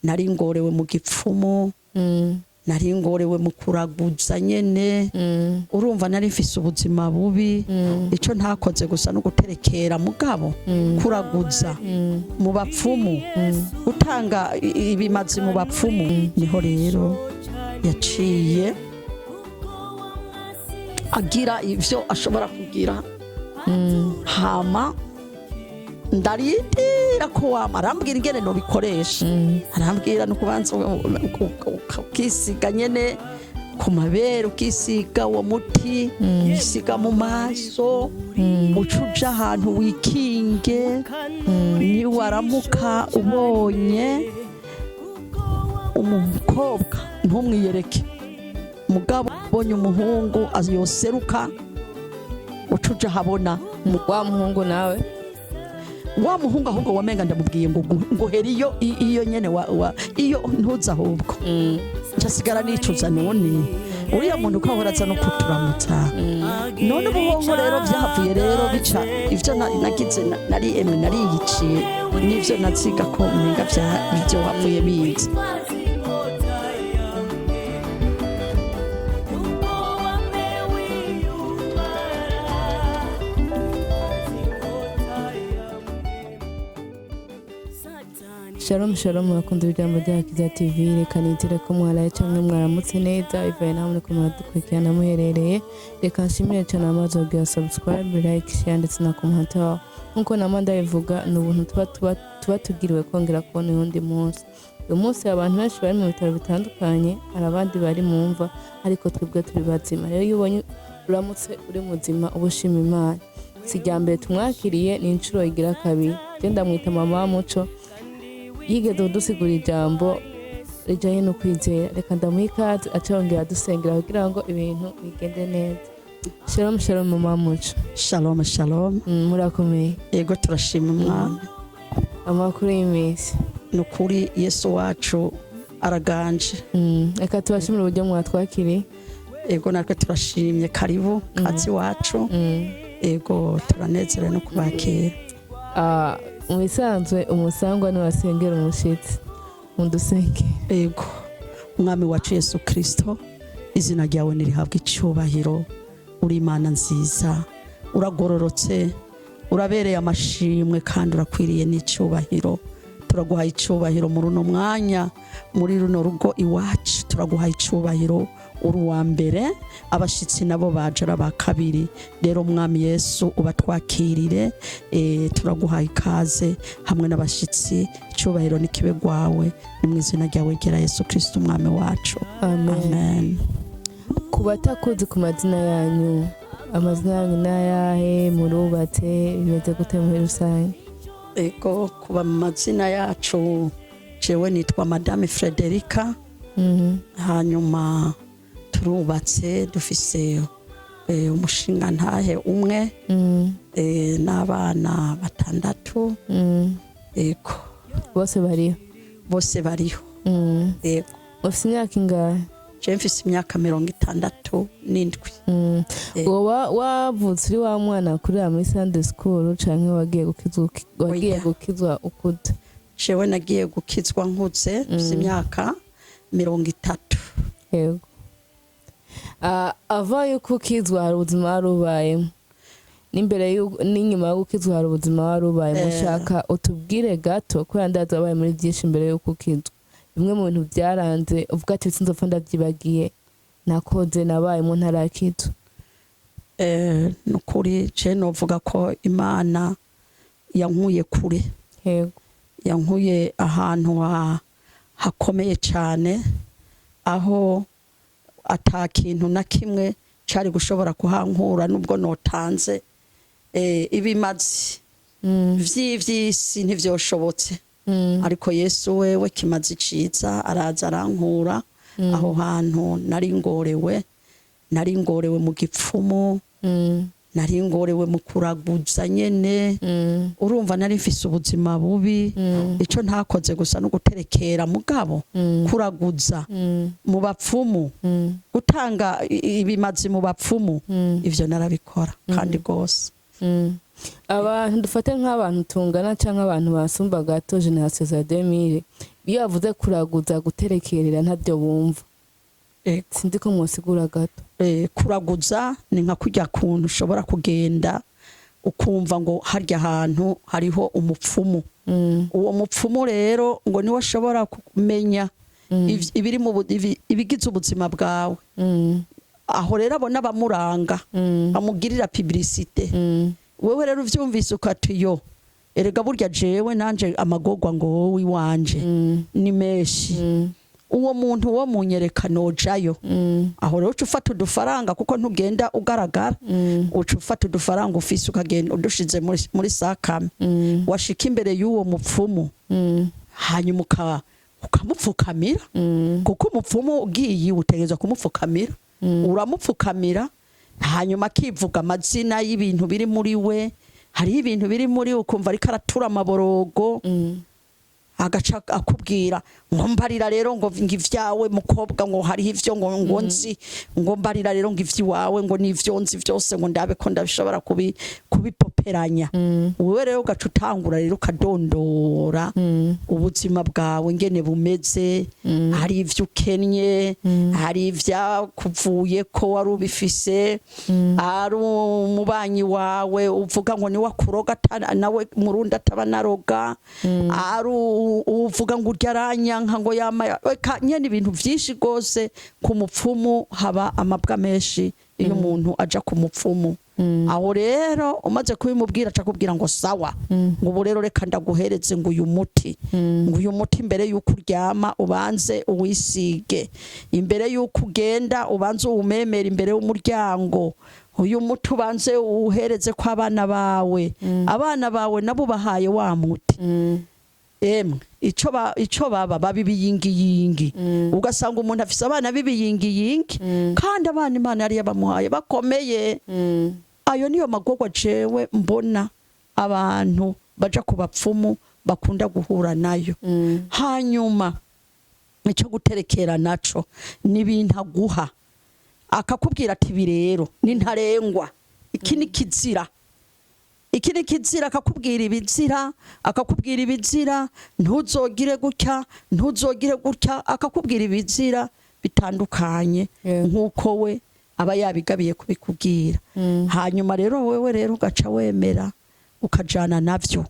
nari ngorewe mu gipfumu nari ngorewe mu kuraguza nyene urumva nari mfise ubuzima bubi ico ntakoze gusa no guterekera mugabo kuraguza mu bapfumu utanga ibimazi mu bapfumu niho rero yaciye agira ivyo ashobora kugira hama ndarindira ko arambwira ingene no bikoresha arambwira no kubanza ukisiga nyene ku mabere ukisiga uwo muti ukisiga mu maso ucuja ahantu wikinge ni waramuka ubonye umukobwa ntumwiyereke mugabo ubonye umuhungu azoseruka ucuja habona wa muhungu nawe wa muhungu ahubwo wamenga ndamubwiye ngo heriyo iyo nyene iyo ntuza ahubwo ncasigara nicuza none uriya muntu ko ahoraza no kuturamutsa none ubuhongo rero byahavuye rero bica ivyo nagize nariyiciye n'ivyo naziga ko umenga byo havuye biza Shalom shalom mwakunze ijambo rya Kiza TV reka nitire ko mwaraye cyangwa mwaramutse neza ivaye namwe ko mwadukurikirana muherereye reka nshimire cyane amaze kugira subscribe like share ndetse na commentaire nkuko namanda bivuga n'ubuntu tuba tugiriwe kongera kubona undi munsi uyu munsi abantu benshi bari mu bitaro bitandukanye arabandi bari mu mva ariko twebwe turi bazima rero iyo ubonye uramutse uri muzima ubushima Imana sijyambere tumwakiriye ni incuro igira kabiri genda mwita mama muco yigeze dusigura ijambo rijanye no kwizera reka ndamuhikaze acongera dusengera kugira ngo ibintu bigende neza shalom shalom mama muco shalom shalom murakomeye yego turashima Umwami amakuru y'imisi nukuri Yesu wacu araganje reka tubashimire uburyo mwatwakiriye yego natwe turashimye karibu kazi wacu yego turanezerewe no kubakira Mwisanzwe umusangwa ni wasengera umushitsi mundusenge yego Umwami wacu Yesu Kristo izina ryawe nirihabwa icyubahiro uri Imana nziza uragororotse urabereye amashimwe kandi urakwiriye n'icyubahiro turaguhaye icyubahiro muri uno mwanya muri runo rugo iwacu turaguhaye icyubahiro uri wa mbere abashitsi nabo bajara ba kabiri rero Mwami Yesu ubatwakirire turaguhaye ikaze hamwe n'abashitsi icyubahiro nikibe gwawe ni mu izina ryawe gera Yesu Kristo Umwami wacu amen kubatakuzi ku mazina yanyu amazina yanyu nayahe murubatse bimeze gute muri rusange ego kuba mu mazina yacu jewe nitwa Madame Frederica hanyuma turubatse dufise umushinga ntahe umwe n'abana batandatu ego bose bariho ego ufite imyaka ingahe je mfise imyaka 67 woba wavutse uri wa mwana kurira muri Sunday school canke wagiye gukizwa ukuze jewe nagiye gukizwa nkuze mfise imyaka 30 yego ava yuko ukizwa hari ubuzima warubayemo n'imbere n'inyuma yo gukizwa hari ubuzima warubayemo ushaka utubwire gato ko yandaza wabaye muri byinshi imbere yo gukizwa bimwe mu bintu byaranze uvuga ati sinzopfa ndavyibagiye nakoze nabaye mu ntarakizwa nukuri je novuga ko Imana yankuye kure yego yankuye ahantu hakomeye cyane aho atakintu na kimwe cari gushobora kuhankura nubwo notanze ibimazi vy'ivyisi ntivyoshobotse ariko Yesu wewe kimazi ciza araza arankura aho hantu nari ngorewe mu gipfumu nari ngorewe mu kuraguza nyene urumva nari mfise ubuzima bubi ico ntakoze gusa no guterekera mugabo kuraguza mu bapfumu utanga ibimazi mu bapfumu ivyo narabikora kandi gose abantu dufate nk'abantu tungana cyangwa abantu basumba gato generation za 2000 iyo bavuze kuraguza guterekerera ntabyo bumva sinzi ko mwosigura gato. Kuraguza ni nka kujya kuntu ushobora kugenda ukumva ngo harya ahantu hariho umupfumu. Uwo mupfumu rero ngo niwe ashobora kumenya ibiri mu ibigize ubuzima bwawe. Aho rero abona bamuranga amugirira publicité. Wewe rero uvyumvise ukatiyo erega burya jewe nanje amagogwa ngo wowe iwanje ni meshi. Uwo muntu wo munyereka nojayo. Aho rero ufata udufaranga kuko ntugenda ugaragara. Ufata udufaranga ufise ukagenda udushize muri sakame. Washika imbere y'uwo mupfumu. Hanyuma ukamupfukamira kuko umupfumu ugiye utegeza kumupfukamira. Uramupfukamira hanyuma akivuga amazina y'ibintu biri muri we. Hari ibintu biri muri ukumva ariko aratura amaborogo. Agaca akubwira ngo mbarira rero ngo ngivyawe mukobwa ngo hari ivyo ngo nzi ngo mbarira rero ngivyiwawe ngo nivyo nzi vyose ngo ndabe ko ndabishobora kubipoperanya. Wewe rero ugaca utangura rero ukadondora ubuzima bwawe ngene bumeze. Hari ivyo ukennye, hari ivyakuvuye ko wari ubifise, ari umubanyi wawe uvuga ngo ni wakuroga nawe murundi ataba naroga, ari uvuga ngo uryaranyanka ngo yama nyene ibintu vyinshi gose. Ku mupfumu haba amabwa menshi iyo umuntu aja ku mupfumu. Aho rero umaze kubimubwira aca kubwira ngo sawa ngo ubu rero reka ndaguhereze ngo uyu muti imbere yuko uryama ubanze uwisige, imbere yuko ugenda ubanze uwumemera imbere y'umuryango. Uyu muti ubanze uhereze ko abana bawe nabo bahaye wa muti. Ico baba babibiyingiyingi. Ugasanga umuntu afise abana bibiyingiyingi kandi abana Imana yari yabamuhaye bakomeye. Ayo niyo magogwa jewe mbona abantu baja ku bapfumu bakunda guhura nayo. Hanyuma ico guterekera naco n'ibintu aguha akakubwira ati birero ni ntarengwa, iki ni kizira. Iki ni kizira, akakubwira ibizira, ntuzogire gutya, akakubwira ibizira bitandukanye nkuko we aba yabigabiye kubikubwira. Hanyuma rero wewe rero ugaca wemera ukajana navyo.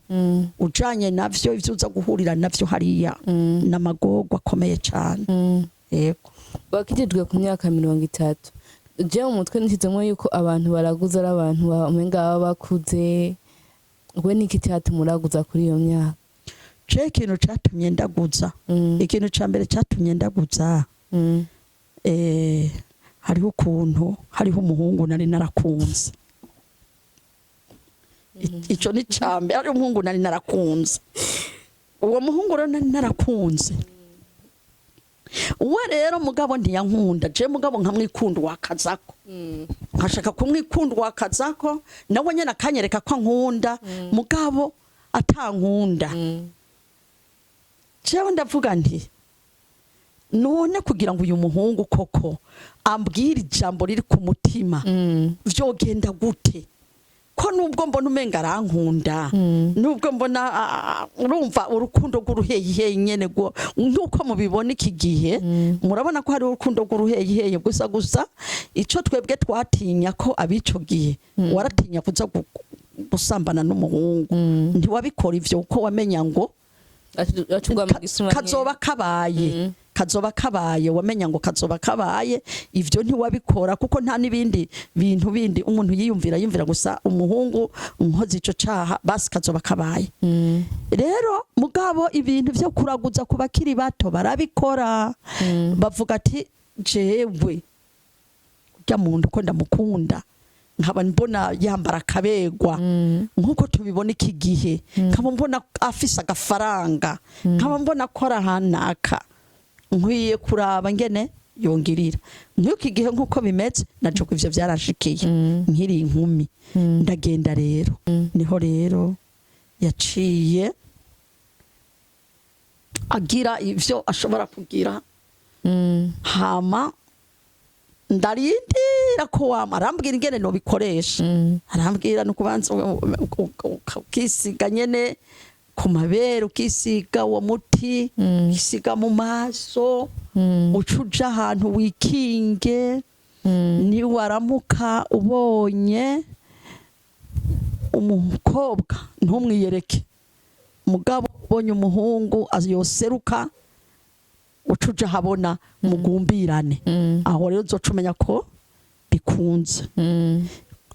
Ujanye navyo ivyo uza guhurira navyo hariya n'amagogwa akomeye cyane. Yego. Wakijijwe ku myaka 30. Je mu mutwe nishizemo yuko abantu baraguza ari abantu bamenga baba bakuze. We niki cyatuma uraguza kuri iyo myaka? Je ikintu cyatumye ndaguza. Ikintu ca mbere cyatumye ndaguza. Hariho ukuntu hariho umuhungu nari narakunze. Ico ni cambe ari umuhungu nari narakunze. Uwo muhungu rero nari narakunze. Uwe rero mugabo ntiyankunda, je mugabo nkamwikunda wakazako. Nkashaka kumwikunda wakazako nawe nyene akanyereka ko nkunda mugabo atankunda. Jewe ndavuga nti none kugira ngo uyu muhungu koko ambwira ijambo riri ku mutima vyogenda gute? Ko nubwo mbona umenga arankunda, nubwo mbona urumva urukundo rw'uruheye nyene go nkuko mubibona iki gihe murabona ko hari urukundo rw'uruheye gusa ico twebwe twatinya ko abico gihe waratinya kuza gusambana n'umuhungu. Ntiwabikora ivyo uko wamenya ngo kazoba kabaye wamenya ngo kazoba kabaye. Ivyo ntiwabikora kuko nta nibindi bintu bindi umuntu yiyumvira gusa umuhungu nkoze ico caha basi kazoba kabaye. Rero mugabo ibintu vyo kuraguza ku bakiri bato barabikora. Bavuga ati jewe kurya muntu ko ndamukunda nkaba mbona yambara kabegwa nkuko tubibona iki gihe, nkaba mbona afise agafaranga, nkaba mbona akora hanaka, nkwiye kuraba ngene yongirira. Nk'uko igihe nkuko bimeze naje ivyo byarashikiye nkiri inkumi. Ndagenda rero niho rero yaciye agira ivyo ashobora kugira. Hama ndarindira ko arambwira ingene no bikoresha. Arambwira no kubanza ukisiga nyene ku mabere ukisiga uwo muti ukisiga mu maso ucuja ahantu wikinge ni waramuka ubonye umukobwa ntumwiyereke mugabo ubonye umuhungu yoseruka ucuja habona mugumbirane aho rero uzocumenya ko bikunze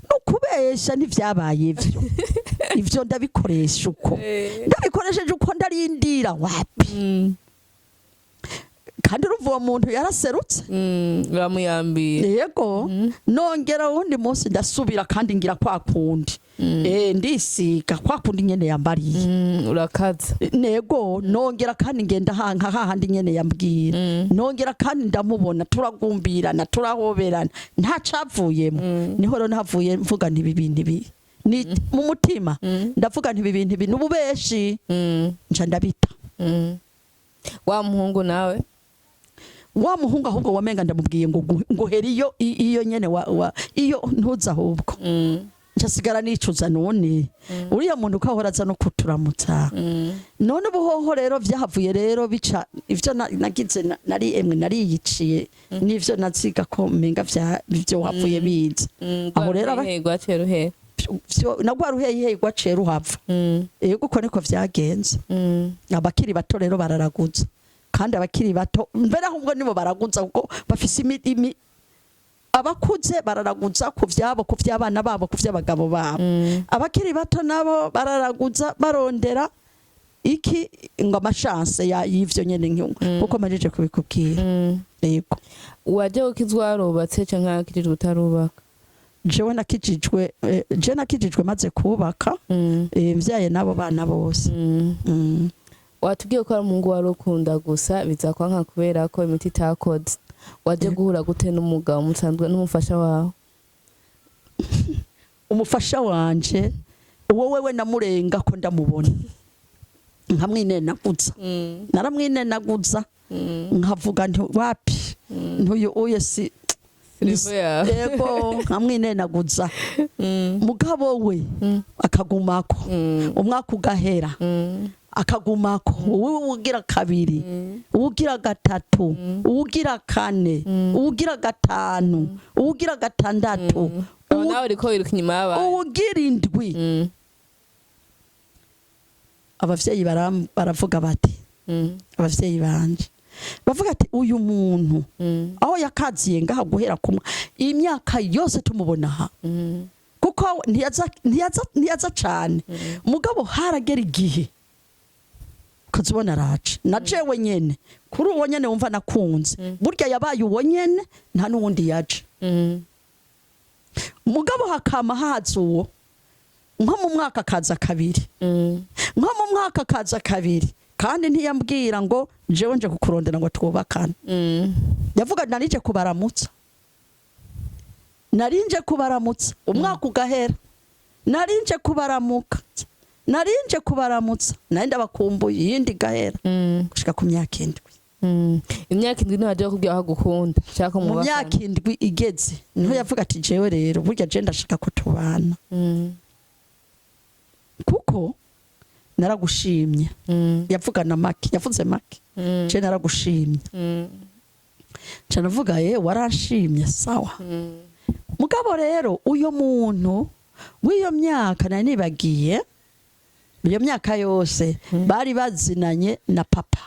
no kubesha ntivyabaye ivyo ndabikoresha uko ndabikoresheje uko ndarindira wapi kandi uruva uwo muntu yaraserutse uramuyambira yego nongera wundi munsi ndasubira kandi ngira kwa kundi ndisiga kwa kundi nyene yambariye urakaza nego nongera kandi ngenda hahandi nyene yambwira nongera kandi ndamubona turagumbirana turahoberana nta cavuyemo niho rero navuye mvuga nti ibintu ibi ni mu mutima ndavuga nti ibintu ibi nububeshi nca ndabita wa muhungu nawe wa muhungu ahubwo wamenga ndamubwiye ngo heri iyo nyene iyo ntuza ahubwo ncasigara nicuza none uriya muntu ukahoraza no kuturamutsa none ubuhoho rero vyahavuye rero bica ivyo nagize nariyiciye n'ivyo naziga ko menga vyo havuye biza aho rero nagwa ruheye gwaciye ruhava yego uko niko vyagenze abakiri bato rero bararaguza kandi abakiri bato mbere ahubwo nibo baraguza kuko bafise imi abakuze bararaguza ku vyabo ku vy'abana babo ku vy'abagabo babo abakiri bato nabo bararaguza barondera iki ngo amashanse y'ivyo nyene nkuko majeje kubikubwira yego waje ukizwa warubatse canke akirijwe utarubaka jewe nakijijwe maze kubaka mvyaye nabo bana bose watubwiye ko ari umuhungu wari ukunda gusa biza kwanka kubera ko imiti itakoze waje guhura gute n'umugabo musanzwe n'umufasha wawe umufasha wanje uwo wewe namurenga ko ndamubona nkamwinenaguza naramwinenaguza nkavuga nti wapi ntuyu uye si yego nkamwinenaguza mugabo we akagumako umwaka ugahera akagumako uwugira kabiri uwugira gatatu uwugira kane uwugira gatanu uwugira gatandatu nawe uriko wiruka inyuma y'abandi uwugira indwi abavyeyi baravuga bati abavyeyi banje bavuga ati uyu muntu aho yakaziye ngaha guhera kumwe imyaka yose tumubona aha kuko ntiyaza cane mugabo haragera igihe kuzibona raje na jewe nyene kuri uwo nyene wumva nakunze burya yabaye uwo nyene nta nuwundi yaje mugabo hakama haza uwo nko mu mwaka kaza kabiri nko mu mwaka kaza kabiri kandi ntiyambwira ngo jewe nje kukurondera ngo twubakane yavuga narije kubaramutsa narinje kubaramutsa umwaka ugahera narinje kubaramuka narinje kubaramutsa nari ndabakumbuye yindi gahera gushika ku myaka indwi imyaka indwi niho aje kubwira aho gukunda cyako mu myaka indwi igeze niho yavuga ati jewe rero burya je ndashaka ko tubana kuko naragushimye yavugana make yavuze make je naragushimye canavuga waranshimye sawa mugabo rero uyo muntu w'iyo myaka nari nibagiye iyo myaka yose bari bazinanye na papa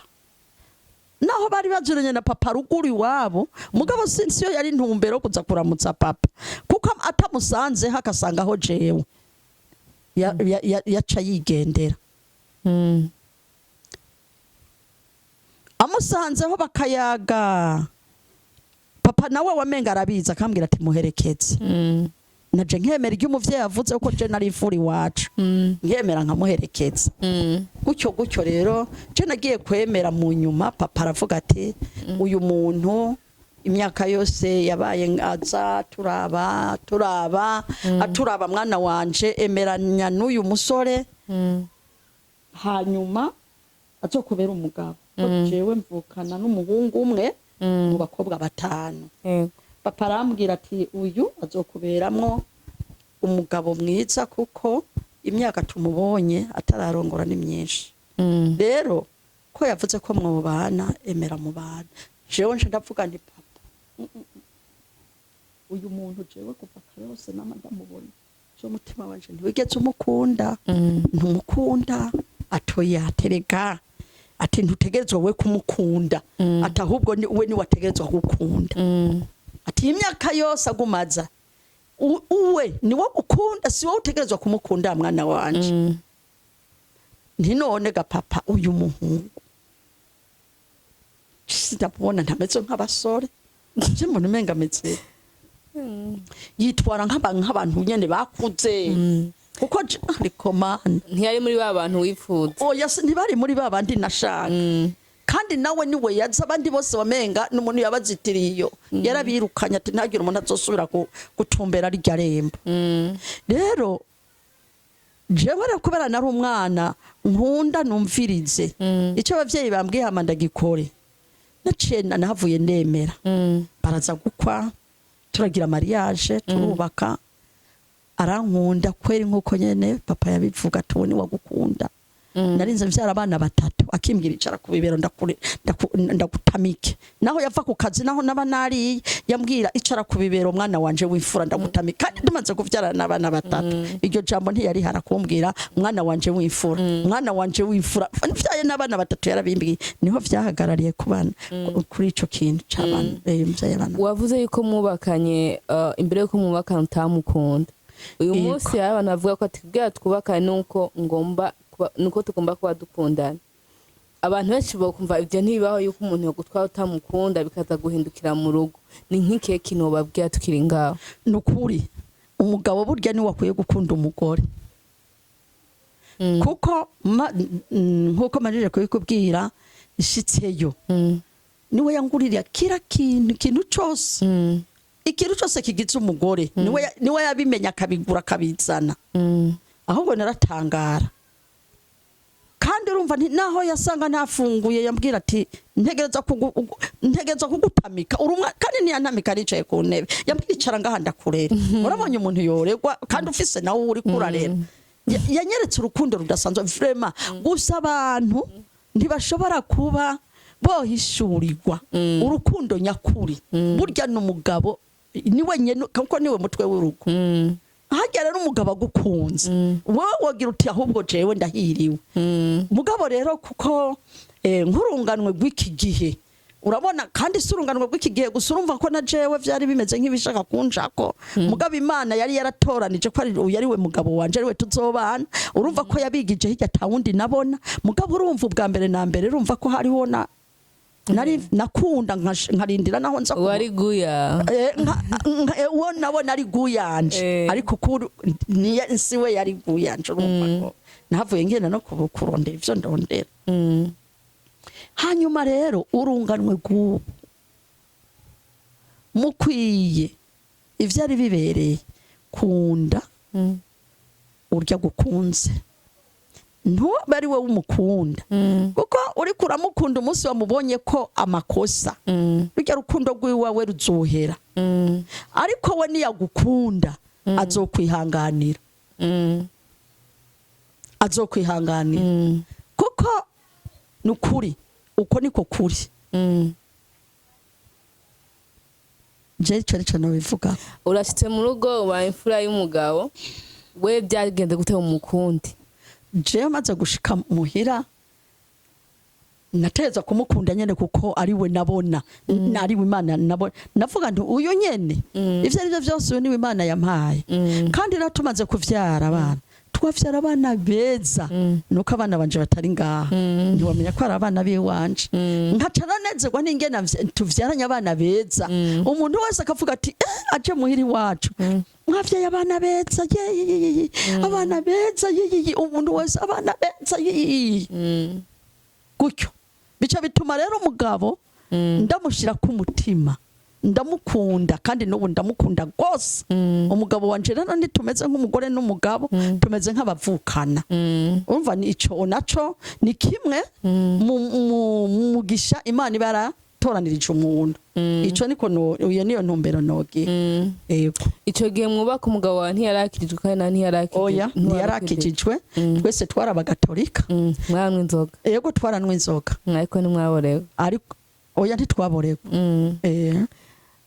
naho bari bazinanye na papa ruguru iwabo mugabo siyo yari ntumbero kuza kuramutsa papa kuko atamusanze hakasanga aho jewe yaca yigendera amusanzeho bakayaga papa nawe wamenga arabiza akambwira ati muherekeze naje nkemera iyo umuvyeyi avuze ko je nari imfura iwacu nkemera nkamuherekeza gutyo rero je nagiye kwemera mu nyuma papa aravuga ati uyu muntu imyaka yose yabaye aza turaba mwana wanje emeranya n'uyu musore hanyuma azokubera umugabo jewe mvukana n'umuhungu umwe mu bakobwa batanu papa arambwira ati uyu azokuberamwo umugabo mwiza kuko imyaka tumubonye atararongora ni myinshi rero ko yavuze ko mwubana emera mubana jewe nje ndavuga nti papa uyu muntu jewe kuva kayose n'amandamubona cyo mutima wanje ntiwigeze umukunda ntumukunda atoya tereka ati ntutegerezwa we kumukunda ati ahubwo we ni wategerezwa gukunda ati imyaka yose agumaza uwe ni wo ukunda si wo utegerezwa kumukunda mwana wanje ntinone ga papa uyu muhungu ndabona ntameze nk'abasore je mbona umenga ameze yitwara nk'abantu nyene bakuze kuko ariko man ntiyari muri ba bantu wifuza oya ntibari muri ba bandi nashaka kandi nawe niwe yaza abandi bose bamenga n'umuntu yabazitiriyo yarabirukanya ati ntagira umuntu azosubira gutumbera rya rembo rero jewe rero kubera nari umwana nkunda numvirize icyo abavyeyi bambwiye hama ndagikore naciye nahavuye ndemera baraza gukwa turagira mariage turubaka arankunda kweri nkuko nyene papa yabivuga tubone wagukunda narinze mvyara abana batatu akimbwira icara ku bibero ndagutamike naho yava ku kazi naho naba nari yambwira icara ku bibero mwana wanje w'imfura ndagutamika kandi tumaze kuvyara n'abana batatu iryo jambo ntiyari harakumbwira mwana wanje w'imfura mwana wanje w'imfura mvyaye n'abana batatu yarabimbwiye niho vyahagarariye kubana kuri ico kintu c'abana mvyaye abana wavuze yuko mubakanye imbere yuko mubakana utamukunda uyu munsi abantu bavuga ko ati bwa twubakane nuko tugomba kuba dukundana abantu benshi bakumva ibyo ntibibaho yuko umuntu yagutwara utamukunda bikaza guhindukira mu rugo ni nk'ikihe kintu babwira tukiri ngaho nukuri umugabo burya ni wakwiye gukunda umugore kuko nkuko manije kubikubwira ishitseyo niwe yangurira kira kintu cyose ikintu cyose kigize umugore niwe yabimenya akabigura akabizana ahubwo naratangara kandi urumva naho yasanga ntafunguye yambwira ati ntegereza kugutamika kandi niyantamika aricaye ku ntebe yambwira icara ngaha ndakurera urabonye umuntu yoregwa kandi ufise nawe uri kurarera yanyeretse urukundo rudasanzwe vraiment gusa abantu ntibashobora kuba bohishurirwa urukundo nyakuri burya n'umugabo niwe nyene kuko niwe mutwe w'urugo hajya rero umugabo agukunze wowe wagira uti ahubwo jewe ndahiriwe mugabo rero kuko nkurunganwe rw'iki gihe urabona kandi surunganwe rw'iki gihe gusa urumva ko na jewe vyari bimeze nk'ibishaka kunjako mugabo Imana yari yaratoranije ko yari we mugabo wanje ari we tuzobana urumva ko yabigije hirya tawundi nabona mugabo urumva ubwa mbere na mbere urumva ko hariho nari nakunda nkarindira naho nza wari guya uwo nabona ari guyanje ariko siwe yari guyanje urumva ko navuye ngenda no kurondera ivyo ndondera hanyuma rero urunganwe gubu mukwiye ivyo ari bibereye kunda urya gukunze ntuba ari we w'umukunda kuko uri kuramukunda umunsi wamubonye ko amakosa rujya rukundo rw'iwawe ruzohera ariko we niyagukunda azokwihanganira kuko nukuri uko niko kuri je cyo no bivuga urashitse mu rugo ubaye imfura y'umugabo we byagende gute umukundi je maze gushika muhira nateza kumukunda nyene kuko ari we nabona nari we Imana nabona navuga nti uyo nyene ivyo ari byo byose ni we Imana yampaye kandi natumaze kuvyara abana twavyara abana beza nuko abana banje batari ngaha ntiwamenya ko ari abana biwanje nkaca nanezerwa n'ingena tuvyaranye abana beza umuntu wese akavuga ati aje muhiri wacu mwavyaye abana beza abana beza umuntu wese abana beza gutyo bica bituma rero umugabo ndamushira ku mutima ndamukunda kandi n'ubu ndamukunda gose umugabo wanje rero nitumeze nk'umugore n'umugabo tumeze nk'abavukana urumva ni ico naco ni kimwe mu mugisha Imana ibara yatoranirije umuntu ico niko uyo niyo ntumbero nogi yego ico gihe mwubaka umugabo wa ntiyarakirijwe kandi ntiyarakirijwe oya ntiyarakijijwe twese twarabagatolika mwanwe inzoga yego twaranwe inzoga ariko nimwaborewe ariko oya ntitwaborewe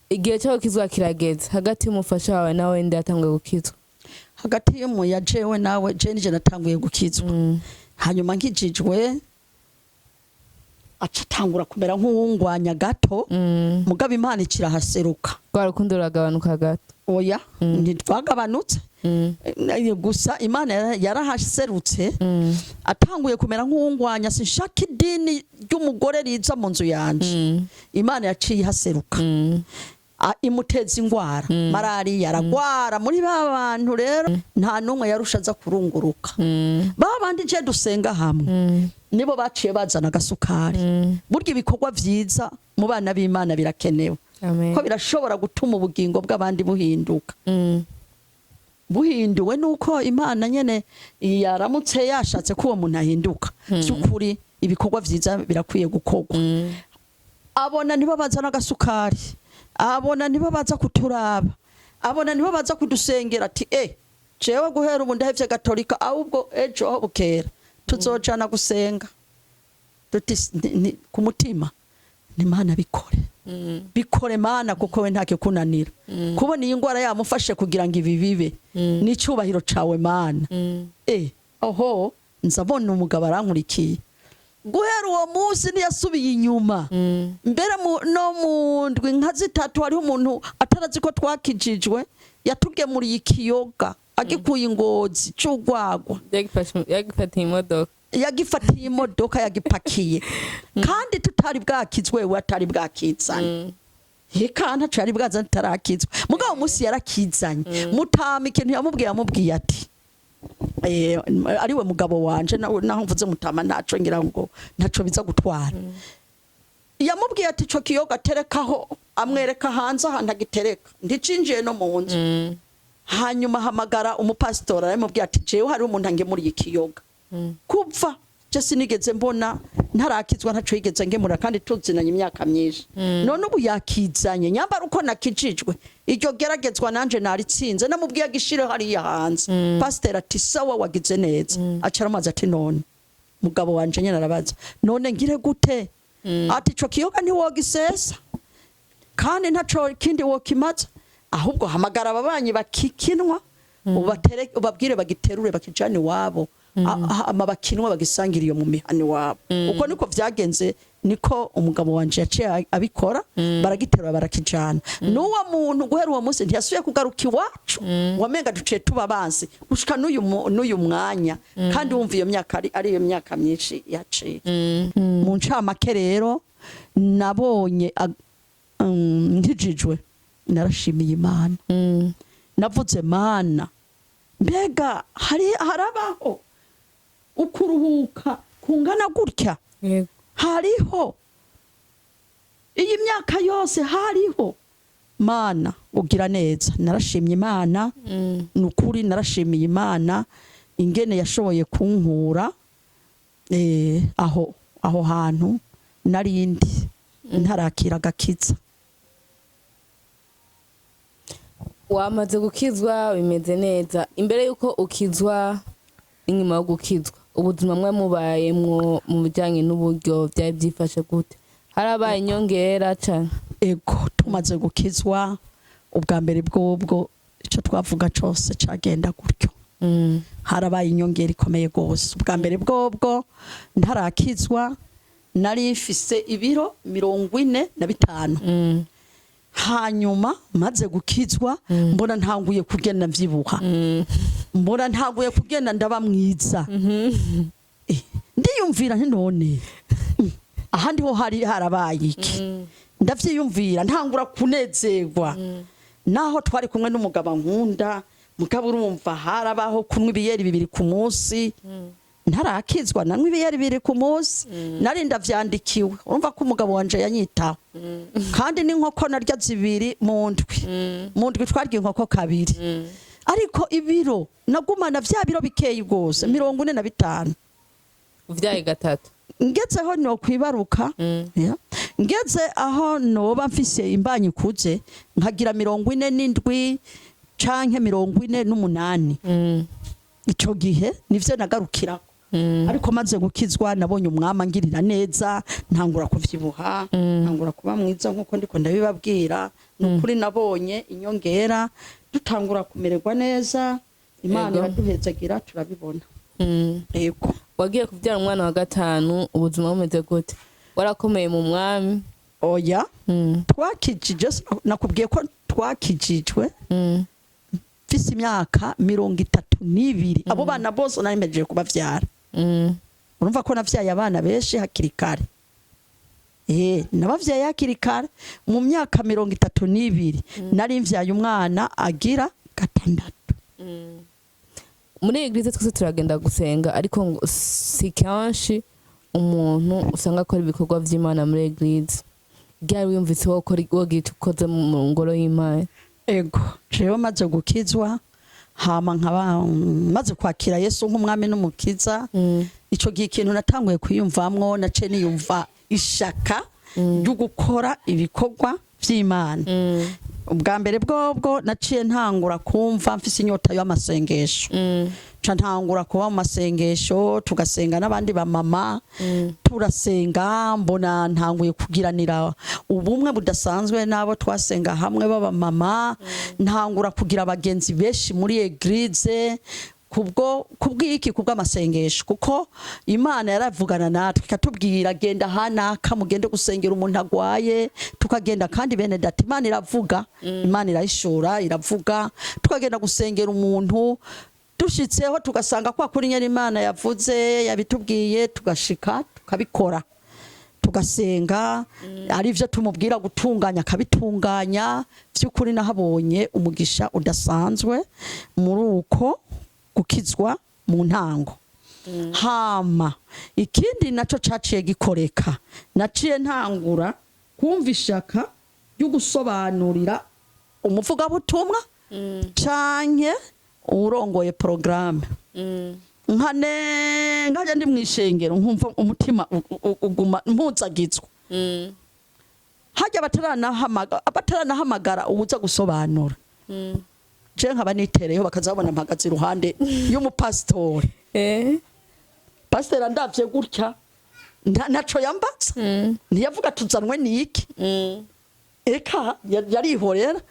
igihe cyo gukizwa kirageze hagati y'umufasha wawe nawe ndi yatanguye gukizwa hagati y'umuya jewe nawe je nije natanguye gukizwa hanyuma nkijijwe acatangura kumera nk'uwungwanya gato mugabo Imana ikirahaseruka kwa rukundo ragabanuka gato oya ntitwagabanutse gusa Imana yarahaserutse atanguye kumera nk'uwungwanya sinshaka idini ry'umugore riza mu nzu yanje Imana yaciye haseruka imuteza ingwara malaria aragwara muri babantu rero nta numwe yarushaza kurunguruka babandi je dusenga hamwe nibo baciye bazana gasukari burya ibikorwa vyiza mu bana b'Imana birakenewe ko birashobora gutuma ubugingo bw'abandi buhinduka buhinduwe nuko Imana nyene yaramutse yashatse ko uwo muntu ahinduka cyukuri ibikorwa vyiza birakwiye gukorwa abona nibo bazana gasukari abona nibo baza kuturaba abona nibo baza kudusengera ati jewe guhera ubu ndahevye gatolika ahubwo ejo aho bukera tuzojana gusenga ku mutima ni Mana bikore bikore Mana kuko we ntake kunanira kubona iyi ngwara yamufashe kugira ngo ibi bibe ni cyubahiro cawe Mana oho nzabona umugabo arankurikiye guhera uwo munsi ntiyasubiye inyuma mbere no mu ndwi nka zitatu hariho umuntu atarazi ko twakijijwe yatugemuriye ikiyoga agikuye ingozi c'ugwagwa yagifatiye imodoka yagipakiye kandi tutari bwakizwe we atari bwakizanye hekana cari bwazanye tarakizwe mugabo munsi yarakizanye mutama ikintu yamubwiye ati ariwe mugabo wanje naho mvuze mutama ntaco ngira ngo ntaco biza gutwara yamubwiye ati ico kiyoga terekaho amwereka hanze ahantu agitereka ndicinjiye no mu nzu hanyuma hamagara umupasitora aramubwiye ati jewe hari umuntu angemuriye ikiyoga kupfa je sinigeze mbona ntarakizwa ntaco yigeze ngemura kandi tuzinanye imyaka myinshi none ubu yakizanye nyambara uko nakijijwe iryo geragezwa nanje naritsinze namubwiye agishire hariya hanze pastor ati sawa wagize neza acara amazi ati none mugabo wanje nyene arabaza none ngire gute ati ico kiyoga ntiwogisesa kandi ntaco kindi wokimaza ahubwo hamagara ababanyi bakikinwa ubabwire bagiterure bakijane wabo amabakinwa bagisangiriye mu mihani wabo uko niko vyagenze niko umugabo wanje yaciye abikora baragiterura barakijana n'uwo muntu guhera uwo munsi ntiyasubiye kugaruka iwacu wamenga duciye tuba bansi gushika n'uyu mwanya kandi wumva iyo myaka ari iyo myaka myinshi yaciye mu ncamake rero nabonye nkijijwe narashimiye Imana navuze Mana mbega harabaho ukuruhuka kungana gutya hariho iyi myaka yose hariho Mana ugira neza narashimye Imana nukuri narashimiye Imana ingene yashoboye kunkura aho hantu narindi ntarakira gakiza wamaze gukizwa bimeze neza imbere yuko ukizwa inyuma yo gukizwa ubuzima mwe mubayemwo mu bijyanye n'uburyo byari byifashe gute harabaye inyongera cyane ego tumaze gukizwa ubwa mbere bw'ubwo icyo twavuga cyose cyagenda gutyo harabaye inyongera ikomeye gose ubwa mbere bw'ubwo ntarakizwa nari mfise ibiro 45 hanyuma maze gukizwa mbona ntanguye kugenda mvyibuha mbona ntanguye kugenda ndaba mwiza ndiyumvira nti none ahandi ho harabaye iki ndavyiyumvira ntangura kunezerwa naho twari kumwe n'umugabo nkunda mugabo urumva harabaho kunywa ibiyeri 2 ku munsi ntarakizwa nanywa ibiyeri 2 ku munsi nari ndavyandikiwe urumva ko umugabo wanje yanyitaho kandi n'inkoko narya 2 mu ndwi twarya inkoko 2 ariko ibiro nagumana vya biro bikeye gose 45 uvyaye gatatu ngeze aho no kwibaruka ngeze aho noba mfise imbanyi kuze nkagira 47 canke 48 ico gihe nivyo nagarukira ariko maze gukizwa nabonye umwama ngirira neza ntangura kuvyibuha ntangura kuba mwiza nkuko ndiko ndabibabwira nukuri nabonye inyongera dutangura kumererwa neza Imana iraduhezagira turabibona yego wagiye kubyara umwana wa gatanu ubuzima bumeze gute warakomeye mu mwami oya twakijije nakubwiye ko twakijijwe mfise imyaka 32 abo bana bose naremeje kubavyara urumva ko navyaye abana benshi hakiri kare nabavyaye hakiri kare mu myaka 32 nari mvyaye umwana agira 6 muri eglise twese turagenda gusenga ariko ngo si kenshi umuntu usanga akora ibikorwa vy'Imana muri eglise byari wiyumvise wo ukoze mu ngoro y'Imana ego jewe maze gukizwa hama nkaba maze kwakira Yesu nk'umwami n'umukiza ico gihe ikintu natanguye kwiyumvamwo nace niyumva ishaka ryo gukora ibikorwa vy'Imana ubwa mbere bwobwo naciye ntangura kumva mfise inyota y'amasengesho ntangura kuba mu masengesho tugasenga n'abandi ba mama turasenga mbona ntanguye kugiranira ubumwe budasanzwe nabo twasenga hamwe baba mama ntangura kugira abagenzi benshi muri eglise kubw'iki kubw'amasengesho kuko Imana yaravugana natwe ikatubwira genda hanaka mugende gusengera umuntu agwaye tukagenda kandi bene data Imana iravuga Imana irayishura iravuga tukagenda gusengera umuntu dushitseho tugasanga kwa kuri nyeri Imana yavuze yabitubwiye tugashika tukabikora tugasenga ari byo tumubwira gutunganya akabitunganya by'ukuri nahabonye umugisha udasanzwe muri uko gukizwa mu ntango hama ikindi naco caciye gikoreka naciye ntangura kumva ishaka ryo gusobanurira umuvuga butumwa canke urongoye programme ngaje ndi mwishengero nkumva umutima uguma mpuzagitswe hajya abataranahamagara ubuza gusobanura je nkaba nitereyo bakazabona mpagaze iruhande y'umupastori pastor ndavye gutya naco yambatsa ntiyavuga tuzanwe niki eka yarihorera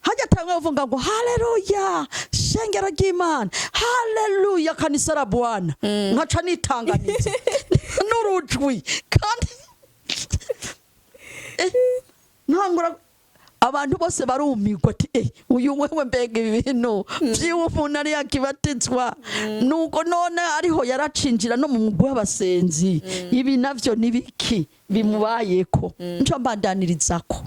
hajya tangwa uvuga ngo haleluya shengero ry'Imana haleluya kanisa la Bwana nkaca nitanganiza n'urujwi kandi ntangura abantu bose barumigwa ati uyu wewe mbega ibintu by'umuntu ari yakibatizwa nuko none ariho yaracinjira no mu mugwi w'abasenzi ibi navyo nibiki bimubayeko nco mbandanirizako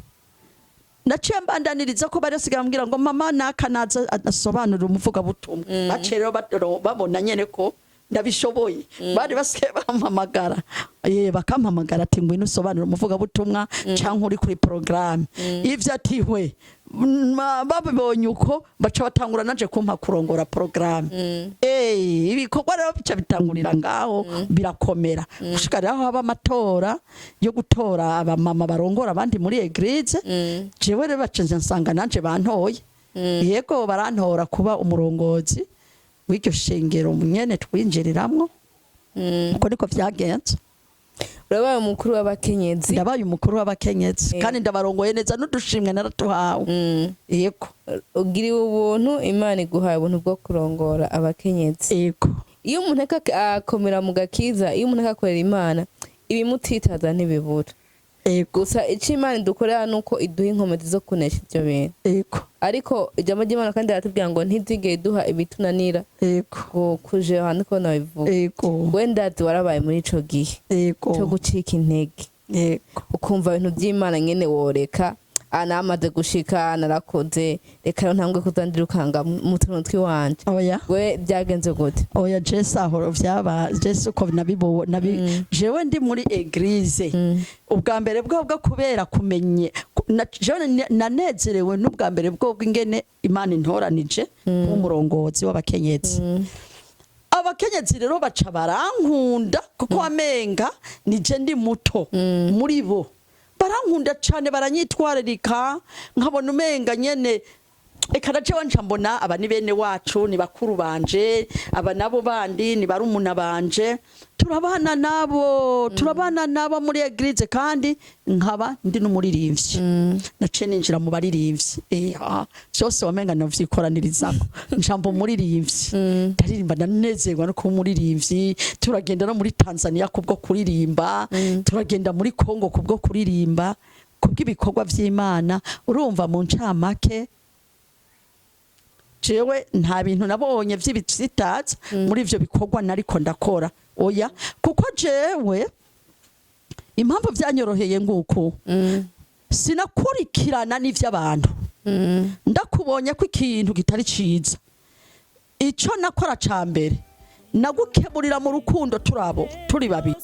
naciye mbandaniriza ko bari basigaye bambwira ngo mama nakanaza asobanura umuvuga butumwa bacerero babona nyene ko ndabishoboye bari basigaye bampamagara bakampamagara ati ngwino usobanura umuvuga butumwa canke uri kuri programme ivyo atihwe babibonye uko baca batangura naje kumpa kurongora programme ibikorwa rero bica bitangurira ngaho birakomera gushikara aho haba amatora yo gutora abamama barongora abandi muri eglise jewe rero bacenze nsanga nanje bantoye yego barantora kuba umurongozi w'iryo shengero nyene twinjiriramwo uko niko vyagenze urabaye umukuru w'abakenyezi ndabaye umukuru w'abakenyezi kandi ndabarongoye neza n'udushimwe naratuhawe yego ugiriwe ubuntu Imana iguhaye ubuntu bwo kurongora abakenyezi yego iyo umuntu akomera mu gakiza iyo umuntu akakorera Imana ibimutitaza ntibibura gusa icyo Imana dukorera nuko iduha inkomezi zo kunesha ibyo bintu ariko ijambo ry'Imana kandi aratubwira ngo ntizigere duha ibitunanira kuje hano ko nabivuga wenda warabaye muri ico gihe cyo gucika intege ukumva ibintu by'Imana nyene woreka anamaze gushika narakoze reka ntangwe kuzandirukanga mu tuntu twiwanje we byagenze gute oya Jesse aho vyaba Jesse uko jewe ndi muri eglise ubwa mbere bwo kubera kumenye nanezerewe n'ubwa mbere bwo ingene Imana intoranije nk'umurongozi w'abakenyezi bakenyezi rero baca barankunda kuko wamenga nije ndi muto muri bo barankunda cyane baranyitwararika nkabona umenga nyene eka jewe njambona aba ni bene wacu ni bakuru banje aba nabo bandi ni barumuna banje turabana nabo muri eglise kandi nkaba ndi n'umuririmbyi nace ninjira mu baririmbyi cyose wamenga navyikoraniririzako njambo muririmbyi ndaririmba ndanezerwa no kuba umuririmbyi turagenda no muri Tanzania kubwo kuririmba turagenda muri Kongo kubwo kuririmba kubw'ibikorwa vy'Imana urumva mu ncamake jewe nta bintu nabonye vy'ibitsitaza muri ivyo bikorwa nariko ndakora oya kuko jewe impamvu vyanyoroheye nguko sinakurikirana n'ivy'abantu ndakubonye ko ikintu kitari ciza ico nakora ca mbere nagukeburira mu rukundo turi babiri